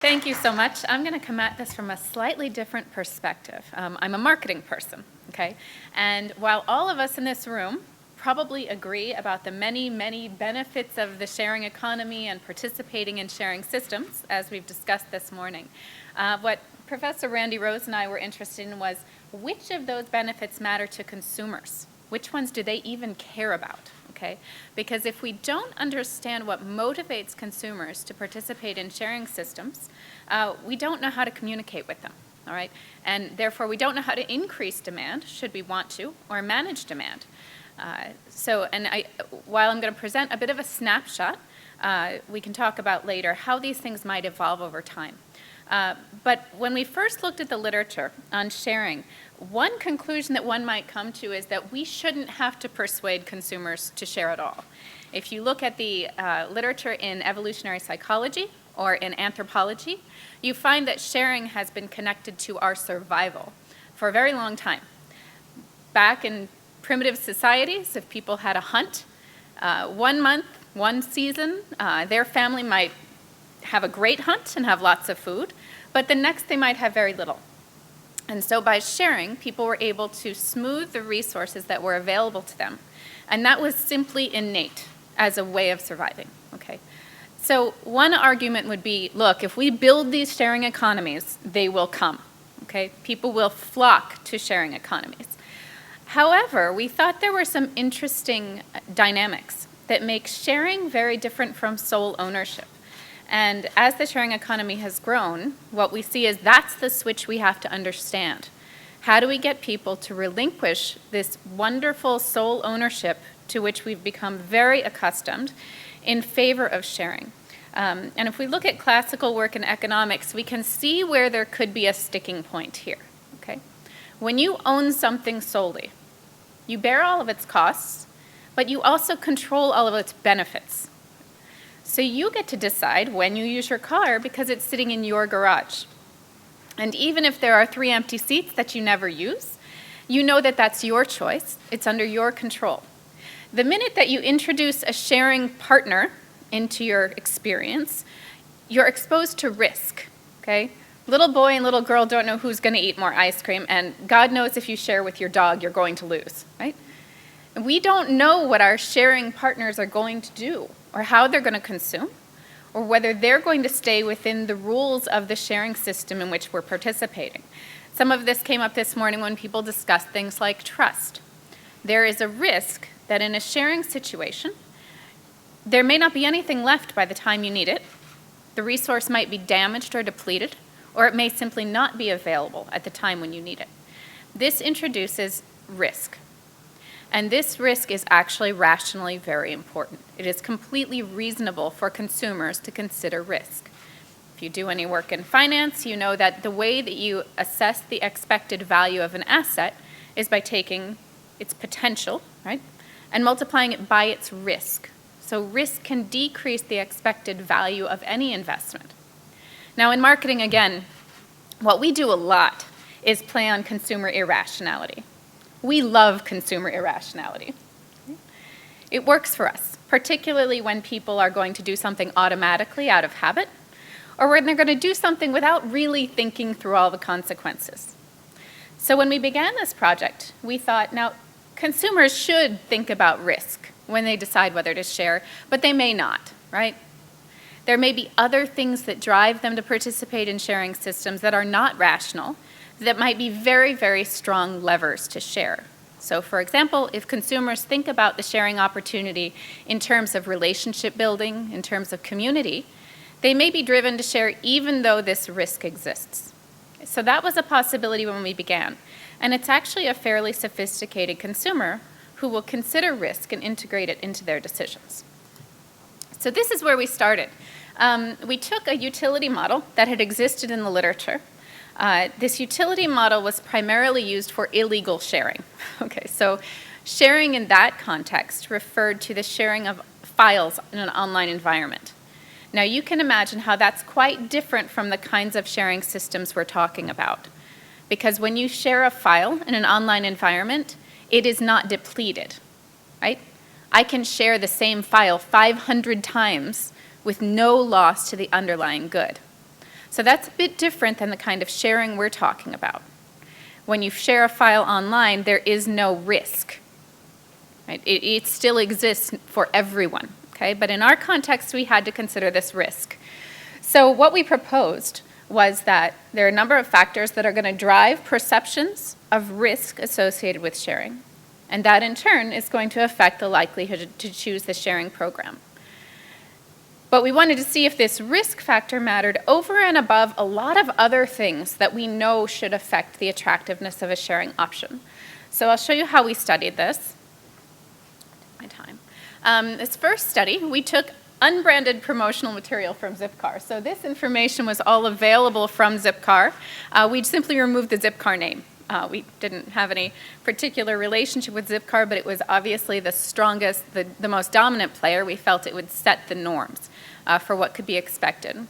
Thank you so much. I'm going to come at this from a slightly different perspective. I'm a marketing person, okay? And while all of us in this room probably agree about the many, many benefits of the sharing economy and participating in sharing systems, as we've discussed this morning, what Professor Randy Rose and I were interested in was which of those benefits matter to consumers? Which ones do they even care about? Okay? Because if we don't understand what motivates consumers to participate in sharing systems, we don't know how to communicate with them, all right? And therefore, we don't know how to increase demand, should we want to, or manage demand. While I'm going to present a bit of a snapshot, we can talk about later how these things might evolve over time. But when we first looked at the literature on sharing, one conclusion that one might come to is that we shouldn't have to persuade consumers to share at all. If you look at the literature in evolutionary psychology or in anthropology, you find that sharing has been connected to our survival for a very long time. Back in primitive societies, if people had a hunt, 1 month, one season, their family might have a great hunt and have lots of food, but the next they might have very little. And so by sharing, people were able to smooth the resources that were available to them. And that was simply innate as a way of surviving, okay? So one argument would be, look, if we build these sharing economies, they will come, okay? People will flock to sharing economies. However, we thought there were some interesting dynamics that make sharing very different from sole ownership. And as the sharing economy has grown, what we see is that's the switch we have to understand. How do we get people to relinquish this wonderful sole ownership to which we've become very accustomed in favor of sharing? And if we look at classical work in economics, we can see where there could be a sticking point here, okay? When you own something solely, you bear all of its costs, but you also control all of its benefits. So you get to decide when you use your car because it's sitting in your garage. And even if there are 3 empty seats that you never use, you know that that's your choice. It's under your control. The minute that you introduce a sharing partner into your experience, you're exposed to risk, okay? Little boy and little girl don't know who's going to eat more ice cream, and God knows if you share with your dog, you're going to lose, right? We don't know what our sharing partners are going to do, or how they're going to consume, or whether they're going to stay within the rules of the sharing system in which we're participating. Some of this came up this morning when people discussed things like trust. There is a risk that in a sharing situation, there may not be anything left by the time you need it. The resource might be damaged or depleted, or it may simply not be available at the time when you need it. This introduces risk. And this risk is actually rationally very important. It is completely reasonable for consumers to consider risk. If you do any work in finance, you know that the way that you assess the expected value of an asset is by taking its potential, right, and multiplying it by its risk. So risk can decrease the expected value of any investment. Now in marketing, again, what we do a lot is play on consumer irrationality. We love consumer irrationality. It works for us, particularly when people are going to do something automatically out of habit, or when they're going to do something without really thinking through all the consequences. So when we began this project, we thought, now, consumers should think about risk when they decide whether to share, but they may not, right? There may be other things that drive them to participate in sharing systems that are not rational, that might be very, very strong levers to share. So for example, if consumers think about the sharing opportunity in terms of relationship building, in terms of community, they may be driven to share even though this risk exists. So that was a possibility when we began. And it's actually a fairly sophisticated consumer who will consider risk and integrate it into their decisions. So this is where we started. We took a utility model that had existed in the literature. This utility model was primarily used for illegal sharing. Okay, so sharing in that context referred to the sharing of files in an online environment. Now you can imagine how that's quite different from the kinds of sharing systems we're talking about. Because when you share a file in an online environment, it is not depleted, right? I can share the same file 500 times with no loss to the underlying good. So that's a bit different than the kind of sharing we're talking about. When you share a file online, there is no risk. Right? It still exists for everyone, okay? But in our context, we had to consider this risk. So what we proposed was that there are a number of factors that are going to drive perceptions of risk associated with sharing. And that, in turn, is going to affect the likelihood to choose the sharing program. But we wanted to see if this risk factor mattered over and above a lot of other things that we know should affect the attractiveness of a sharing option. So I'll show you how we studied this. This first study, we took unbranded promotional material from Zipcar. So this information was all available from Zipcar. We simply removed the Zipcar name. We didn't have any particular relationship with Zipcar, but it was obviously the strongest, the most dominant player. We felt it would set the norms for what could be expected.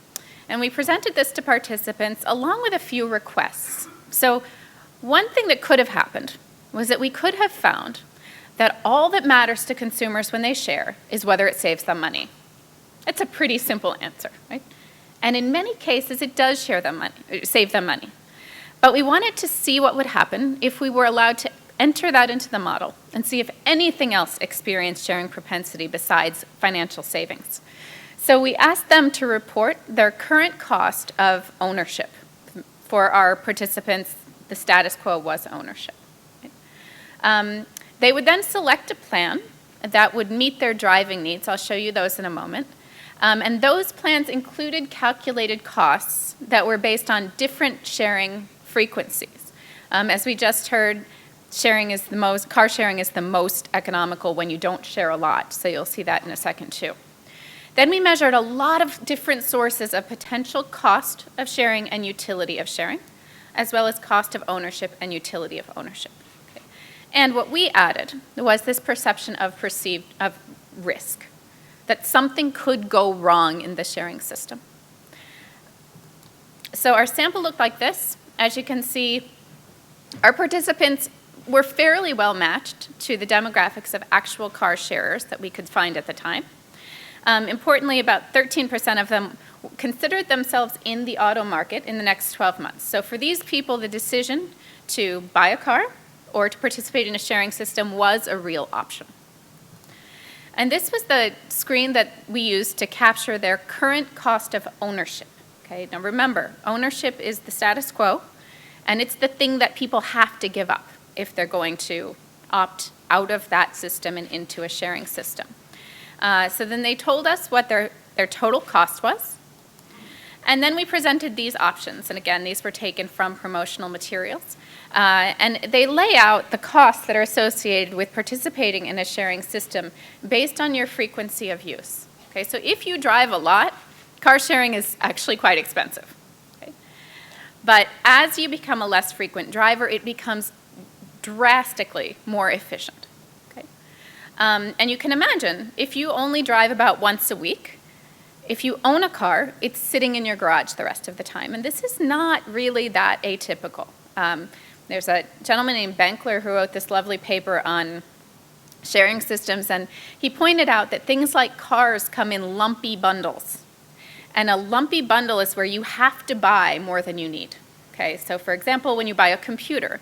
And we presented this to participants along with a few requests. So one thing that could have happened was that we could have found that all that matters to consumers when they share is whether it saves them money. It's a pretty simple answer, right? And in many cases, it does save them money. But we wanted to see what would happen if we were allowed to enter that into the model and see if anything else experienced sharing propensity besides financial savings. So we asked them to report their current cost of ownership. For our participants, the status quo was ownership. Right? They would then select a plan that would meet their driving needs. I'll show you those in a moment. And those plans included calculated costs that were based on different sharing frequencies. As we just heard, car sharing is the most economical when you don't share a lot. So you'll see that in a second too. Then we measured a lot of different sources of potential cost of sharing and utility of sharing, as well as cost of ownership and utility of ownership. Okay. And what we added was this perception of risk, that something could go wrong in the sharing system. So our sample looked like this. As you can see, our participants were fairly well matched to the demographics of actual car sharers that we could find at the time. Importantly, about 13% of them considered themselves in the auto market in the next 12 months. So for these people, the decision to buy a car or to participate in a sharing system was a real option. And this was the screen that we used to capture their current cost of ownership. Okay, now remember, ownership is the status quo, and it's the thing that people have to give up if they're going to opt out of that system and into a sharing system. So then they told us what their total cost was, and then we presented these options. And again, these were taken from promotional materials. And they lay out the costs that are associated with participating in a sharing system based on your frequency of use. Okay, so if you drive a lot, car sharing is actually quite expensive. Okay? But as you become a less frequent driver, it becomes drastically more efficient. Okay? And you can imagine, if you only drive about once a week, if you own a car, it's sitting in your garage the rest of the time. And this is not really that atypical. There's a gentleman named Benkler who wrote this lovely paper on sharing systems, and he pointed out that things like cars come in lumpy bundles. And a lumpy bundle is where you have to buy more than you need. Okay, so for example, when you buy a computer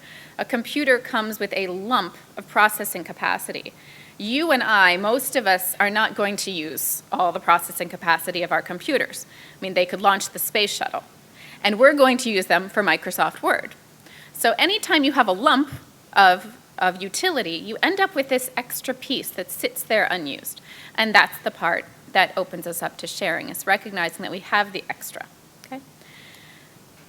comes with a lump of processing capacity. You and I, most of us, are not going to use all the processing capacity of our computers. I mean, they could launch the space shuttle, and we're going to use them for Microsoft Word. So anytime you have a lump of utility, you end up with this extra piece that sits there unused. And that's the part that opens us up to sharing, is recognizing that we have the extra. Okay?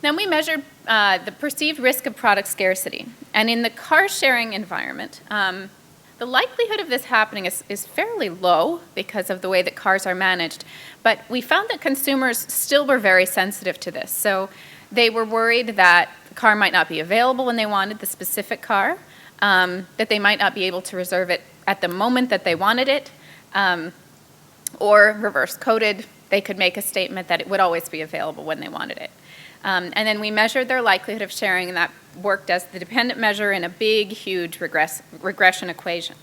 Then we measured the perceived risk of product scarcity. And in the car sharing environment, the likelihood of this happening is fairly low because of the way that cars are managed. But we found that consumers still were very sensitive to this. So they were worried that the car might not be available when they wanted the specific car, that they might not be able to reserve it at the moment that they wanted it, or reverse coded, they could make a statement that it would always be available when they wanted it. And then we measured their likelihood of sharing, and that worked as the dependent measure in a big, huge regression equation.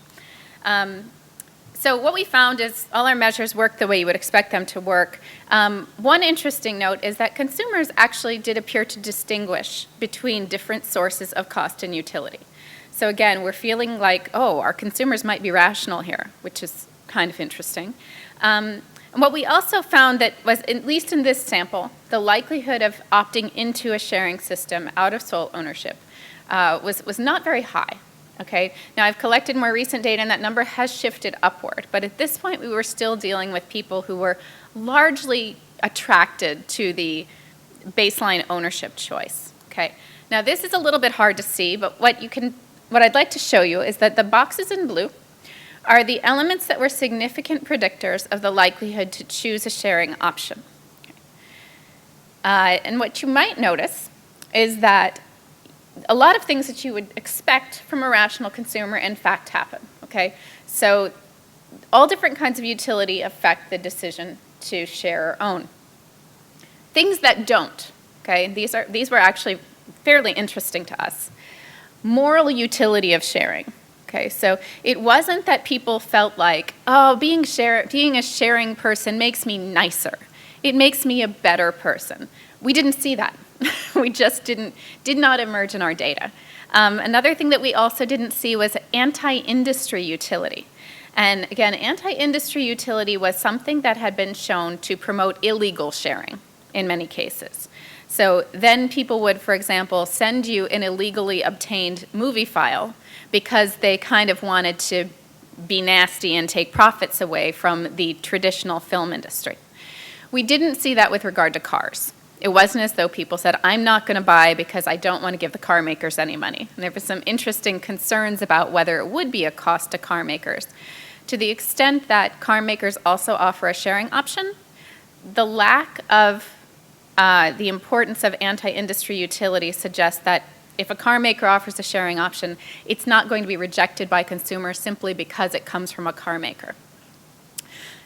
So what we found is all our measures work the way you would expect them to work. One interesting note is that consumers actually did appear to distinguish between different sources of cost and utility. So again, we're feeling like, oh, our consumers might be rational here, which is kind of interesting. And what we also found that was, at least in this sample, the likelihood of opting into a sharing system out of sole ownership was not very high. Okay, now I've collected more recent data and that number has shifted upward, but at this point we were still dealing with people who were largely attracted to the baseline ownership choice. Okay, now this is a little bit hard to see, but what I'd like to show you is that the boxes in blue are the elements that were significant predictors of the likelihood to choose a sharing option. And what you might notice is that a lot of things that you would expect from a rational consumer in fact happen, okay? So all different kinds of utility affect the decision to share or own. Things that don't, okay? These were actually fairly interesting to us. Moral utility of sharing, okay? So it wasn't that people felt like, oh, being a sharing person makes me nicer. It makes me a better person. We didn't see that. We just did not emerge in our data. Another thing that we also didn't see was anti-industry utility. And again, anti-industry utility was something that had been shown to promote illegal sharing in many cases. So then people would, for example, send you an illegally obtained movie file because they kind of wanted to be nasty and take profits away from the traditional film industry. We didn't see that with regard to cars. It wasn't as though people said, I'm not going to buy because I don't want to give the car makers any money. And there were some interesting concerns about whether it would be a cost to car makers. To the extent that car makers also offer a sharing option, the lack of the importance of anti-industry utility suggests that if a car maker offers a sharing option, it's not going to be rejected by consumers simply because it comes from a car maker.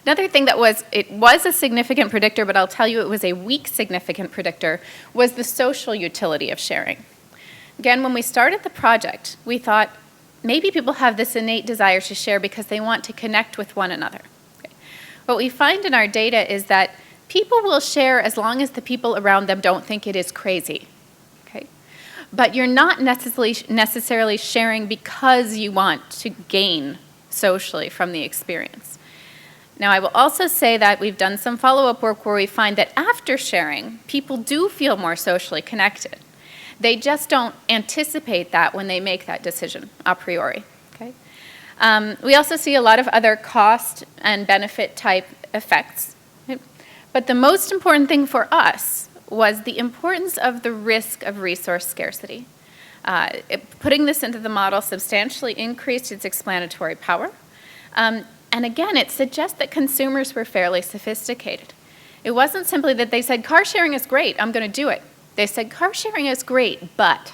Another thing that was a significant predictor, but I'll tell you it was a weak significant predictor, was the social utility of sharing. Again, when we started the project, we thought maybe people have this innate desire to share because they want to connect with one another. Okay. What we find in our data is that people will share as long as the people around them don't think it is crazy. Okay. But you're not necessarily sharing because you want to gain socially from the experience. Now, I will also say that we've done some follow-up work where we find that after sharing, people do feel more socially connected. They just don't anticipate that when they make that decision a priori. Okay? We also see a lot of other cost and benefit type effects. Okay? But the most important thing for us was the importance of the risk of resource scarcity. Putting this into the model substantially increased its explanatory power. And again, it suggests that consumers were fairly sophisticated. It wasn't simply that they said, car sharing is great, I'm going to do it. They said, car sharing is great, but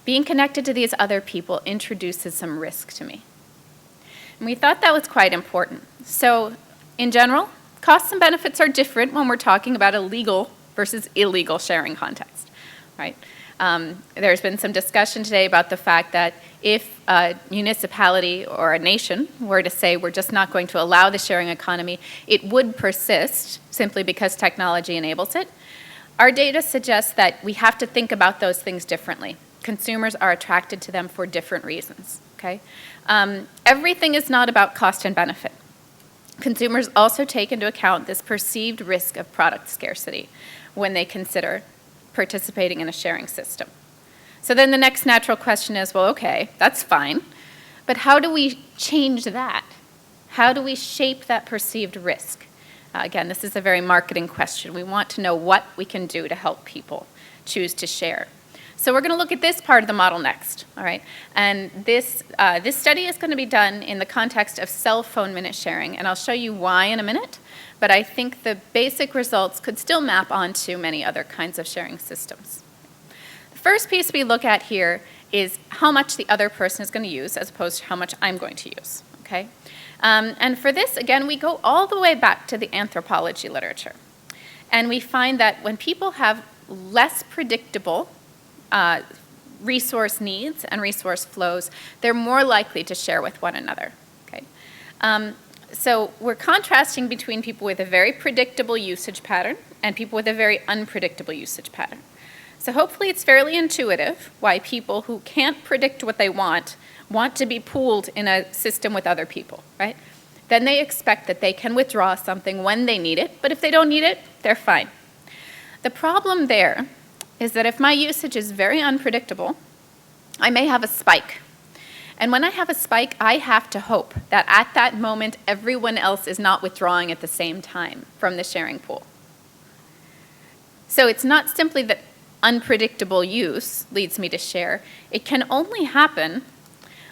being connected to these other people introduces some risk to me. And we thought that was quite important. So in general, costs and benefits are different when we're talking about a legal versus illegal sharing context, right? There's been some discussion today about the fact that if a municipality or a nation were to say we're just not going to allow the sharing economy, it would persist simply because technology enables it. Our data suggests that we have to think about those things differently. Consumers are attracted to them for different reasons, okay? Everything is not about cost and benefit. Consumers also take into account this perceived risk of product scarcity when they consider participating in a sharing system. So then the next natural question is, well, okay, that's fine, but how do we change that? How do we shape that perceived risk? Again, this is a very marketing question. We want to know what we can do to help people choose to share. So we're going to look at this part of the model next, all right? And this study is going to be done in the context of cell phone minute sharing, and I'll show you why in a minute, but I think the basic results could still map onto many other kinds of sharing systems. The first piece we look at here is how much the other person is going to use as opposed to how much I'm going to use, okay? And for this, again, we go all the way back to the anthropology literature. And we find that when people have less predictable resource needs and resource flows, they're more likely to share with one another. Okay? So we're contrasting between people with a very predictable usage pattern and people with a very unpredictable usage pattern. So hopefully it's fairly intuitive why people who can't predict what they want to be pooled in a system with other people, right? Then they expect that they can withdraw something when they need it, but if they don't need it, they're fine. The problem there is that if my usage is very unpredictable, I may have a spike. And when I have a spike, I have to hope that at that moment, everyone else is not withdrawing at the same time from the sharing pool. So it's not simply that unpredictable use leads me to share. It can only happen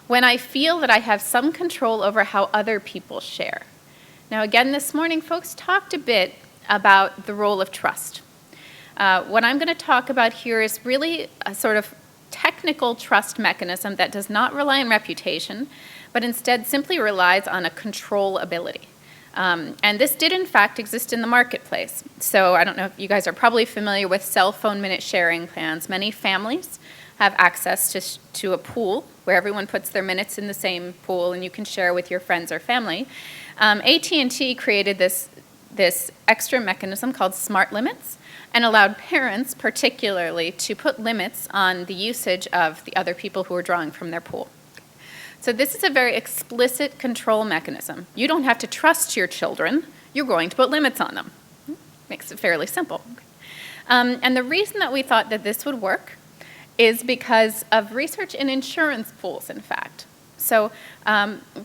when I feel that I have some control over how other people share. Now, again, this morning, folks talked a bit about the role of trust. What I'm going to talk about here is really a sort of technical trust mechanism that does not rely on reputation, but instead simply relies on a control ability. And this did, in fact, exist in the marketplace. So I don't know if you guys are probably familiar with cell phone minute sharing plans. Many families have access to a pool where everyone puts their minutes in the same pool and you can share with your friends or family. AT&T created this extra mechanism called Smart Limits and allowed parents particularly to put limits on the usage of the other people who are drawing from their pool. So this is a very explicit control mechanism. You don't have to trust your children. You're going to put limits on them. Makes it fairly simple. And the reason that we thought that this would work is because of research in insurance pools, in fact. So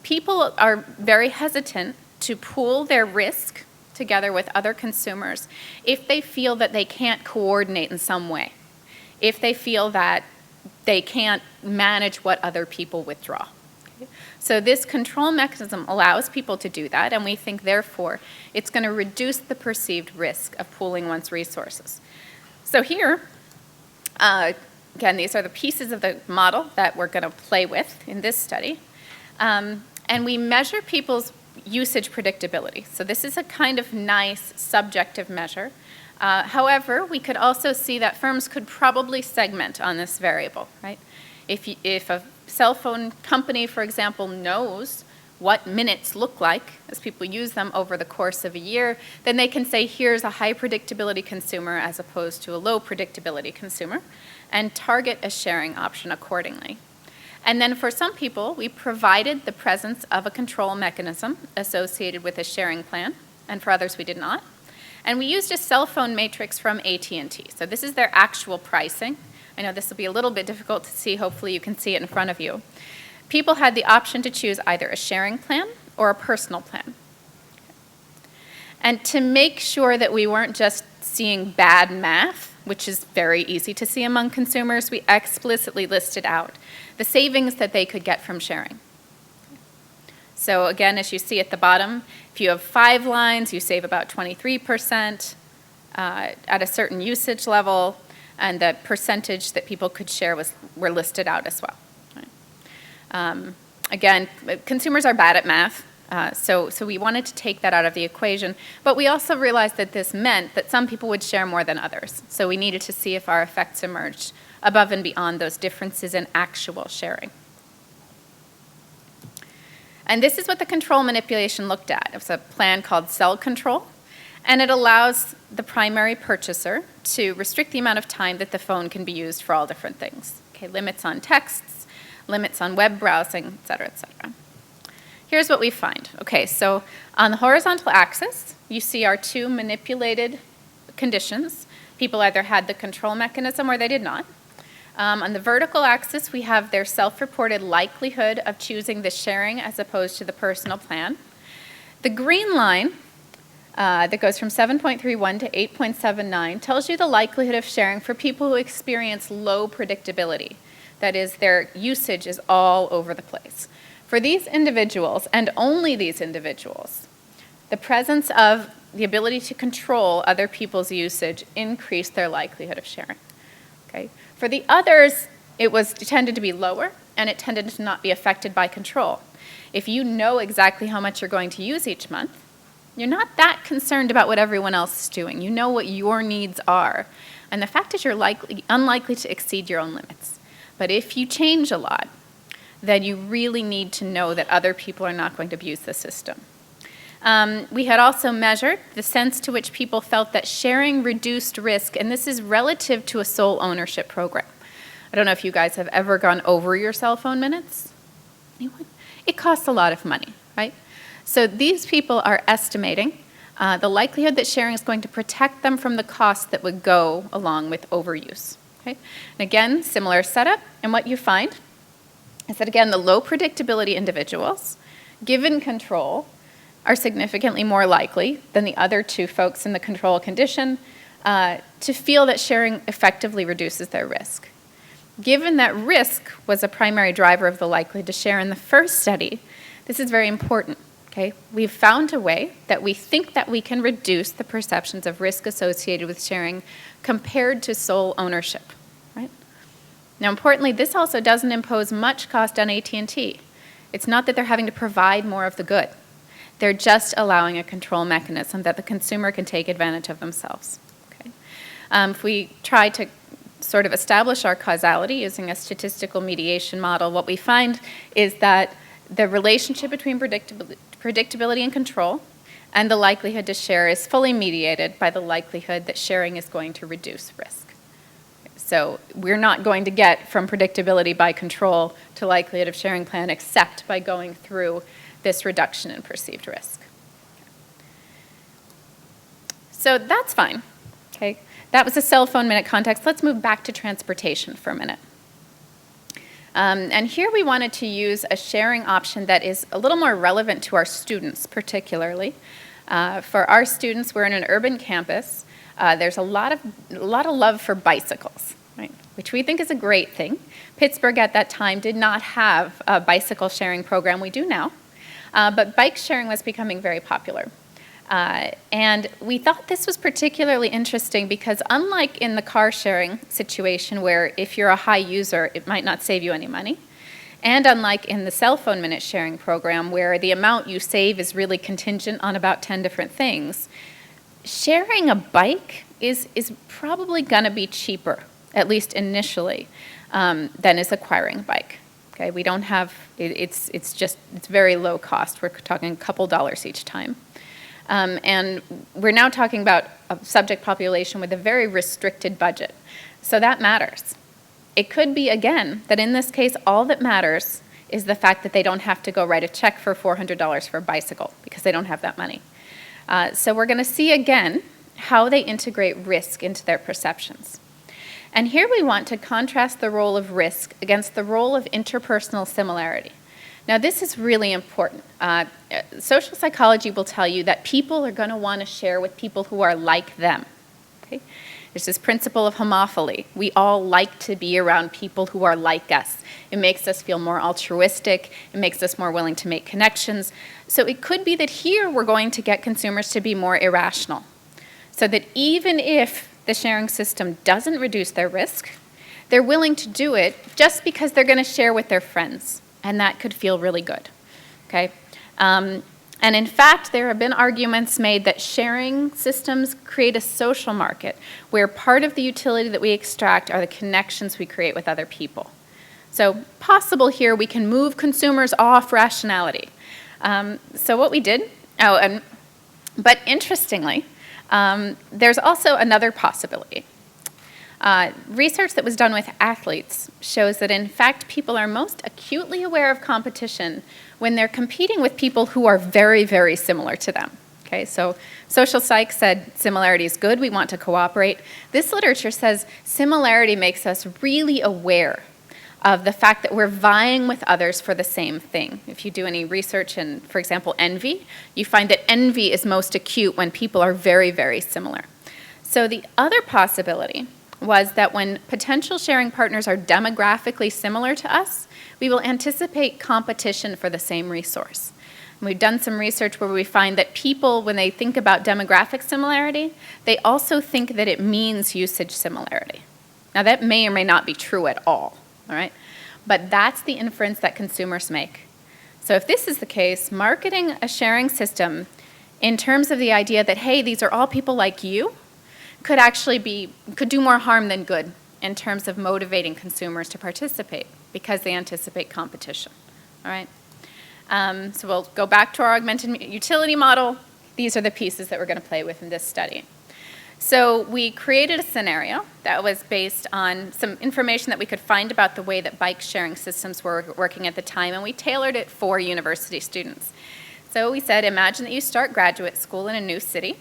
people are very hesitant to pool their risk together with other consumers if they feel that they can't coordinate in some way, if they feel that they can't manage what other people withdraw. Okay? So this control mechanism allows people to do that, and we think, therefore, it's going to reduce the perceived risk of pooling one's resources. So here, again, these are the pieces of the model that we're going to play with in this study. And we measure people's usage predictability. So this is a kind of nice subjective measure. However, we could also see that firms could probably segment on this variable, right? If a cell phone company, for example, knows what minutes look like as people use them over the course of a year, then they can say, here's a high predictability consumer as opposed to a low predictability consumer, and target a sharing option accordingly. And then for some people, we provided the presence of a control mechanism associated with a sharing plan, and for others we did not. And we used a cell phone matrix from AT&T. So this is their actual pricing. I know this will be a little bit difficult to see. Hopefully you can see it in front of you. People had the option to choose either a sharing plan or a personal plan. And to make sure that we weren't just seeing bad math, which is very easy to see among consumers, we explicitly listed out the savings that they could get from sharing. So again, as you see at the bottom, if you have 5 lines, you save about 23% at a certain usage level, and the percentage that people could share were listed out as well. Right? Again, consumers are bad at math, so we wanted to take that out of the equation, but we also realized that this meant that some people would share more than others. So we needed to see if our effects emerged above and beyond those differences in actual sharing. And this is what the control manipulation looked at. It was a plan called Cell Control, and it allows the primary purchaser to restrict the amount of time that the phone can be used for all different things. Okay, limits on texts, limits on web browsing, et cetera, et cetera. Here's what we find. Okay, so on the horizontal axis, you see our 2 manipulated conditions. People either had the control mechanism or they did not. On the vertical axis, we have their self-reported likelihood of choosing the sharing as opposed to the personal plan. The green line that goes from 7.31 to 8.79 tells you the likelihood of sharing for people who experience low predictability. That is, their usage is all over the place. For these individuals, and only these individuals, the presence of the ability to control other people's usage increased their likelihood of sharing. Okay? For the others, it tended to be lower, and it tended to not be affected by control. If you know exactly how much you're going to use each month, you're not that concerned about what everyone else is doing. You know what your needs are. And the fact is you're unlikely to exceed your own limits. But if you change a lot, then you really need to know that other people are not going to abuse the system. We had also measured the sense to which people felt that sharing reduced risk, and this is relative to a sole ownership program. I don't know if you guys have ever gone over your cell phone minutes. Anyone? It costs a lot of money, right? So these people are estimating the likelihood that sharing is going to protect them from the costs that would go along with overuse. Okay? And again, similar setup, and what you find is that, again, the low predictability individuals, given control, are significantly more likely than the other two folks in the control condition to feel that sharing effectively reduces their risk. Given that risk was a primary driver of the likelihood to share in the first study, this is very important. Okay? We've found a way that we think that we can reduce the perceptions of risk associated with sharing compared to sole ownership. Right? Now, importantly, this also doesn't impose much cost on AT&T. It's not that they're having to provide more of the good. They're just allowing a control mechanism that the consumer can take advantage of themselves. Okay? If we try to sort of establish our causality using a statistical mediation model, what we find is that the relationship between predictability and control and the likelihood to share is fully mediated by the likelihood that sharing is going to reduce risk. So we're not going to get from predictability by control to likelihood of sharing plan except by going through this reduction in perceived risk. So that's fine. Okay? That was a cell phone minute context. Let's move back to transportation for a minute. And here we wanted to use a sharing option that is a little more relevant to our students particularly. For our students, we're in an urban campus. There's a lot of love for bicycles, right? Which we think is a great thing. Pittsburgh at that time did not have a bicycle sharing program. We do now. But bike sharing was becoming very popular. And we thought this was particularly interesting because unlike in the car sharing situation where if you're a high user, it might not save you any money, and unlike in the cell phone minute sharing program where the amount you save is really contingent on about 10 different things, sharing a bike is probably going to be cheaper, at least initially, than is acquiring a bike. Okay, we don't have, it's very low cost. We're talking a couple dollars each time. And we're now talking about a subject population with a very restricted budget. So that matters. It could be, again, that in this case, all that matters is the fact that they don't have to go write a check for $400 for a bicycle because they don't have that money. So we're going to see again how they integrate risk into their perceptions. And here we want to contrast the role of risk against the role of interpersonal similarity. Now, this is really important. Social psychology will tell you that people are going to want to share with people who are like them. Okay? There's this principle of homophily. We all like to be around people who are like us. It makes us feel more altruistic. It makes us more willing to make connections. So it could be that here we're going to get consumers to be more irrational. So that even if the sharing system doesn't reduce their risk, they're willing to do it just because they're going to share with their friends. And that could feel really good, okay? And in fact, there have been arguments made that sharing systems create a social market where part of the utility that we extract are the connections we create with other people. So possible here, we can move consumers off rationality. So what we did, but interestingly, there's also another possibility. Research that was done with athletes shows that, in fact, people are most acutely aware of competition when they're competing with people who are very, very similar to them. Okay, so social psych said similarity is good, we want to cooperate. This literature says similarity makes us really aware of the fact that we're vying with others for the same thing. If you do any research in, for example, envy, you find that envy is most acute when people are very, very similar. So the other possibility was that when potential sharing partners are demographically similar to us, we will anticipate competition for the same resource. And we've done some research where we find that people, when they think about demographic similarity, they also think that it means usage similarity. Now that may or may not be true at all right? But that's the inference that consumers make. So if this is the case, marketing a sharing system in terms of the idea that, hey, these are all people like you, could do more harm than good in terms of motivating consumers to participate because they anticipate competition. All right? So we'll go back to our augmented utility model. These are the pieces that we're going to play with in this study. So we created a scenario that was based on some information that we could find about the way that bike sharing systems were working at the time, and we tailored it for university students. So we said, imagine that you start graduate school in a new city.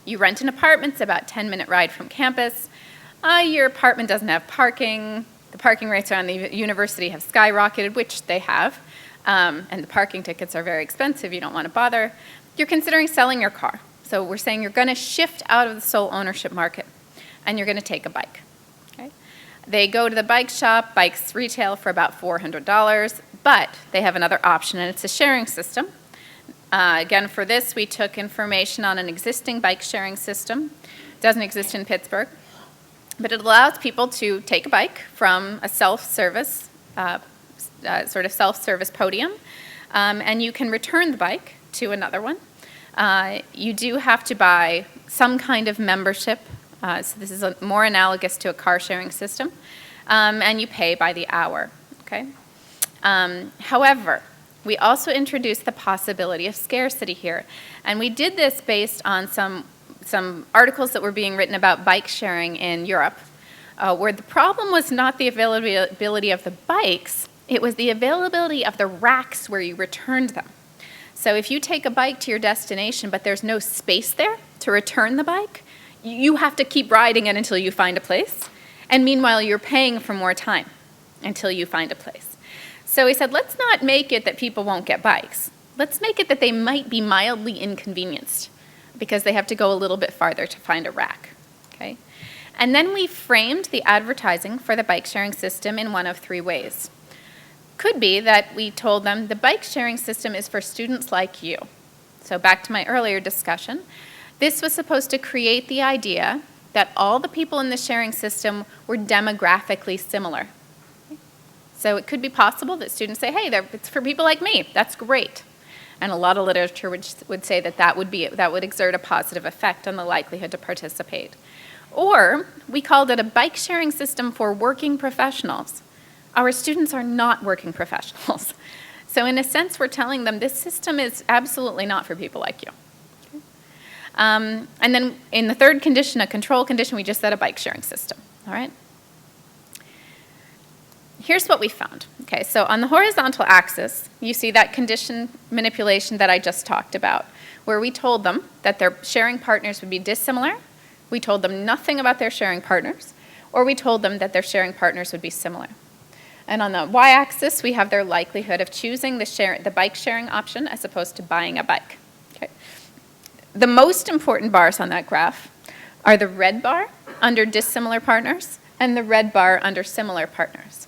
You rent an apartment, it's about a 10-minute ride from campus. Your apartment doesn't have parking. The parking rates around the university have skyrocketed, which they have, and the parking tickets are very expensive. You don't want to bother. You're considering selling your car. So we're saying you're going to shift out of the sole ownership market, and you're going to take a bike. Okay? They go to the bike shop. Bikes retail for about $400, but they have another option, and it's a sharing system. Again, for this, we took information on an existing bike sharing system. It doesn't exist in Pittsburgh, but it allows people to take a bike from a self-service, sort of self-service podium, and you can return the bike to another one. You do have to buy some kind of membership, so this is more analogous to a car sharing system, and you pay by the hour. Okay? However, we also introduced the possibility of scarcity here, and we did this based on some articles that were being written about bike sharing in Europe, where the problem was not the availability of the bikes, it was the availability of the racks where you returned them. So if you take a bike to your destination, but there's no space there to return the bike, you have to keep riding it until you find a place. And meanwhile, you're paying for more time until you find a place. So we said, let's not make it that people won't get bikes. Let's make it that they might be mildly inconvenienced because they have to go a little bit farther to find a rack. Okay? And then we framed the advertising for the bike sharing system in one of three ways. Could be that we told them the bike sharing system is for students like you. So back to my earlier discussion, this was supposed to create the idea that all the people in the sharing system were demographically similar. So it could be possible that students say, hey, it's for people like me. That's great. And a lot of literature would say that that would exert a positive effect on the likelihood to participate. Or we called it a bike sharing system for working professionals. Our students are not working professionals. So in a sense, we're telling them this system is absolutely not for people like you. Okay? And then in the third condition, a control condition, we just said a bike sharing system. All right? Here's what we found. Okay, so on the horizontal axis, you see that condition manipulation that I just talked about, where we told them that their sharing partners would be dissimilar, we told them nothing about their sharing partners, or we told them that their sharing partners would be similar. And on the y-axis, we have their likelihood of choosing the bike sharing option as opposed to buying a bike. Okay. The most important bars on that graph are the red bar under dissimilar partners and the red bar under similar partners.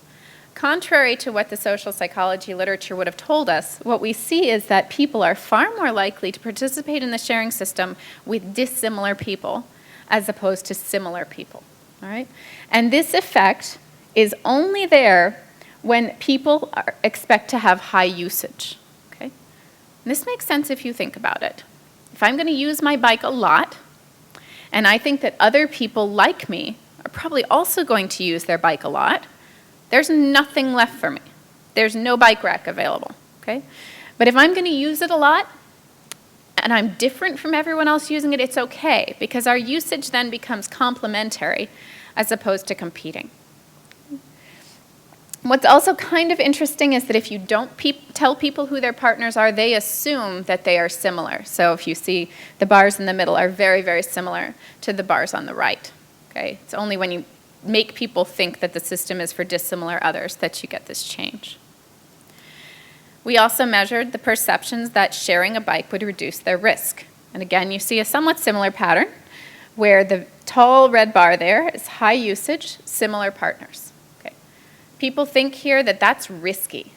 Contrary to what the social psychology literature would have told us, what we see is that people are far more likely to participate in the sharing system with dissimilar people as opposed to similar people. All right? And this effect is only there when people expect to have high usage. Okay? And this makes sense if you think about it. If I'm going to use my bike a lot, and I think that other people like me are probably also going to use their bike a lot, there's nothing left for me. There's no bike rack available. Okay? But if I'm going to use it a lot, and I'm different from everyone else using it, it's okay, because our usage then becomes complementary as opposed to competing. What's also kind of interesting is that if you don't tell people who their partners are, they assume that they are similar. So if you see the bars in the middle are very, very similar to the bars on the right. Okay? It's only when you make people think that the system is for dissimilar others that you get this change. We also measured the perceptions that sharing a bike would reduce their risk. And again, you see a somewhat similar pattern where the tall red bar there is high usage, similar partners. People think here that that's risky.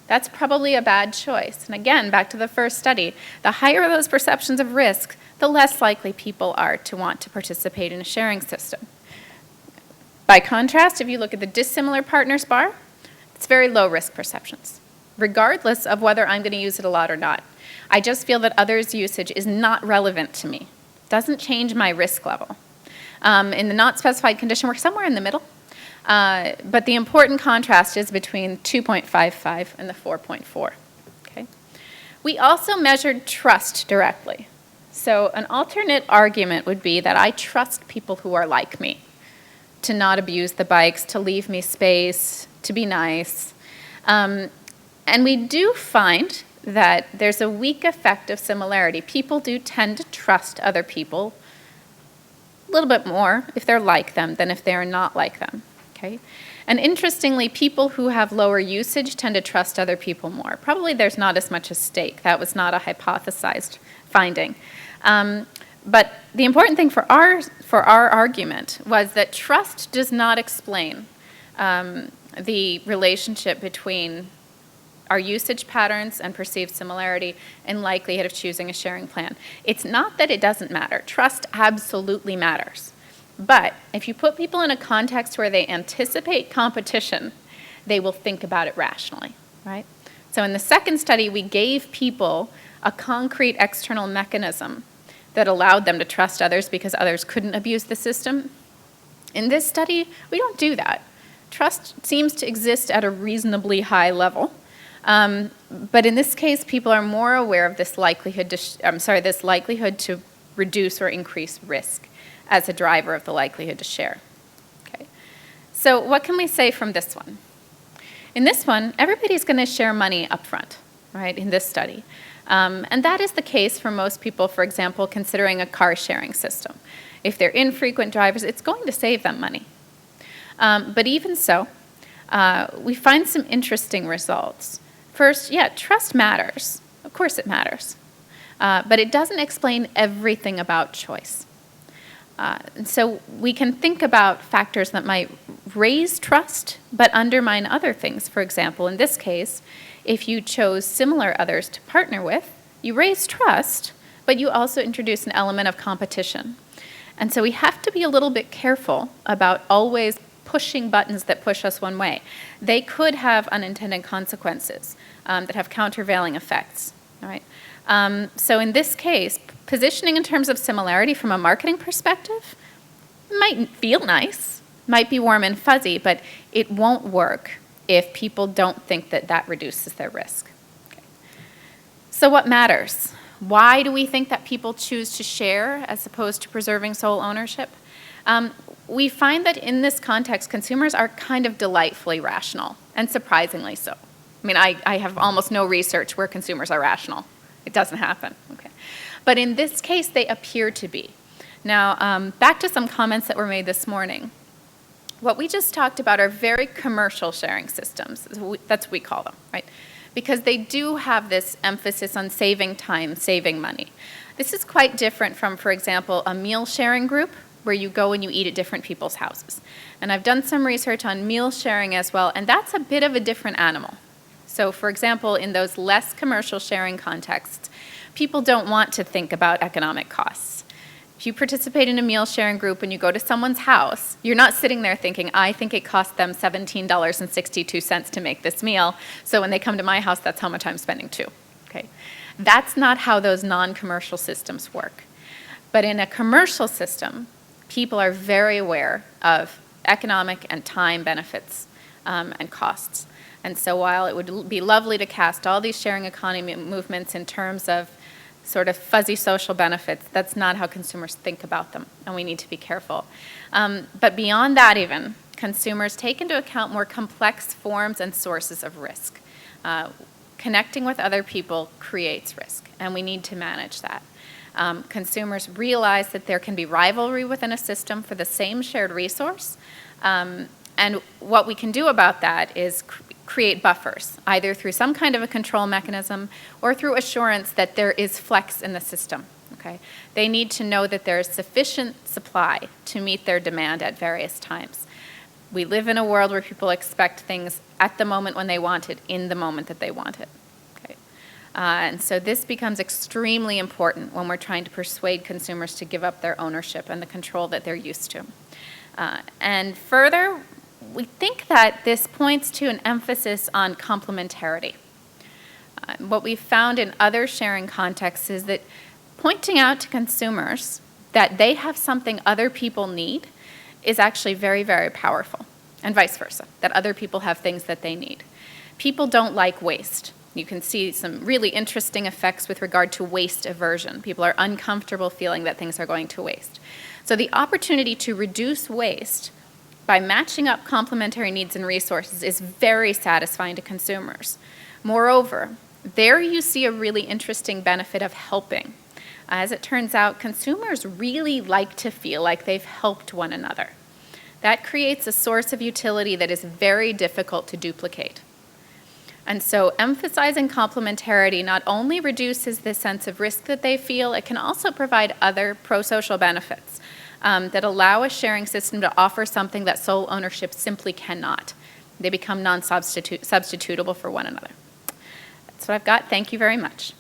That's probably a bad choice. And again, back to the first study, the higher those perceptions of risk, the less likely people are to want to participate in a sharing system. By contrast, if you look at the dissimilar partners bar, it's very low risk perceptions, regardless of whether I'm going to use it a lot or not. I just feel that others' usage is not relevant to me. It doesn't change my risk level. In the not specified condition, we're somewhere in the middle. But the important contrast is between 2.55 and the 4.4. Okay? We also measured trust directly. So an alternate argument would be that I trust people who are like me, to not abuse the bikes, to leave me space, to be nice. And we do find that there's a weak effect of similarity. People do tend to trust other people a little bit more if they're like them than if they're not like them. Okay? And interestingly, people who have lower usage tend to trust other people more. Probably there's not as much at stake. That was not a hypothesized finding. But the important thing for our argument was that trust does not explain the relationship between our usage patterns and perceived similarity and likelihood of choosing a sharing plan. It's not that it doesn't matter. Trust absolutely matters. But if you put people in a context where they anticipate competition, they will think about it rationally, right? So in the second study, we gave people a concrete external mechanism that allowed them to trust others because others couldn't abuse the system. In this study, we don't do that. Trust seems to exist at a reasonably high level. But in this case, people are more aware of this likelihood to reduce or increase risk as a driver of the likelihood to share. Okay. So what can we say from this one? In this one, everybody's going to share money up front, right, in this study. And that is the case for most people, for example, considering a car sharing system. If they're infrequent drivers, it's going to save them money. But even so, we find some interesting results. First, yeah, trust matters. Of course it matters. But it doesn't explain everything about choice. And so we can think about factors that might raise trust but undermine other things. For example, in this case, if you chose similar others to partner with, you raise trust, but you also introduce an element of competition. And so we have to be a little bit careful about always pushing buttons that push us one way. They could have unintended consequences that have countervailing effects. All right? So in this case, positioning in terms of similarity from a marketing perspective might feel nice, might be warm and fuzzy, but it won't work if people don't think that that reduces their risk. Okay. So what matters? Why do we think that people choose to share as opposed to preserving sole ownership? We find that in this context, consumers are kind of delightfully rational, and surprisingly so. I mean, I have almost no research where consumers are rational. It doesn't happen. Okay. But in this case, they appear to be. Now, back to some comments that were made this morning. What we just talked about are very commercial sharing systems. That's what we call them, right? Because they do have this emphasis on saving time, saving money. This is quite different from, for example, a meal sharing group where you go and you eat at different people's houses. And I've done some research on meal sharing as well, and that's a bit of a different animal. So, for example, in those less commercial sharing contexts, people don't want to think about economic costs. If you participate in a meal sharing group and you go to someone's house, you're not sitting there thinking, I think it cost them $17.62 to make this meal, so when they come to my house, that's how much I'm spending too. Okay? That's not how those non-commercial systems work. But in a commercial system, people are very aware of economic and time benefits and costs. And so while it would be lovely to cast all these sharing economy movements in terms of sort of fuzzy social benefits, that's not how consumers think about them, and we need to be careful. But beyond that even, consumers take into account more complex forms and sources of risk. Connecting with other people creates risk, and we need to manage that. Consumers realize that there can be rivalry within a system for the same shared resource, and what we can do about that is create buffers, either through some kind of a control mechanism or through assurance that there is flex in the system. Okay? They need to know that there is sufficient supply to meet their demand at various times. We live in a world where people expect things at the moment when they want it, in the moment that they want it. Okay? And so this becomes extremely important when we're trying to persuade consumers to give up their ownership and the control that they're used to. And further, we think that this points to an emphasis on complementarity. What we've found in other sharing contexts is that pointing out to consumers that they have something other people need is actually very, very powerful. and vice versa, that other people have things that they need. People don't like waste. You can see some really interesting effects with regard to waste aversion. People are uncomfortable feeling that things are going to waste. So the opportunity to reduce waste by matching up complementary needs and resources is very satisfying to consumers. Moreover, there you see a really interesting benefit of helping. As it turns out, consumers really like to feel like they've helped one another. That creates a source of utility that is very difficult to duplicate. And so emphasizing complementarity not only reduces the sense of risk that they feel, it can also provide other pro-social benefits that allow a sharing system to offer something that sole ownership simply cannot. They become non-substitutable for one another. That's what I've got. Thank you very much.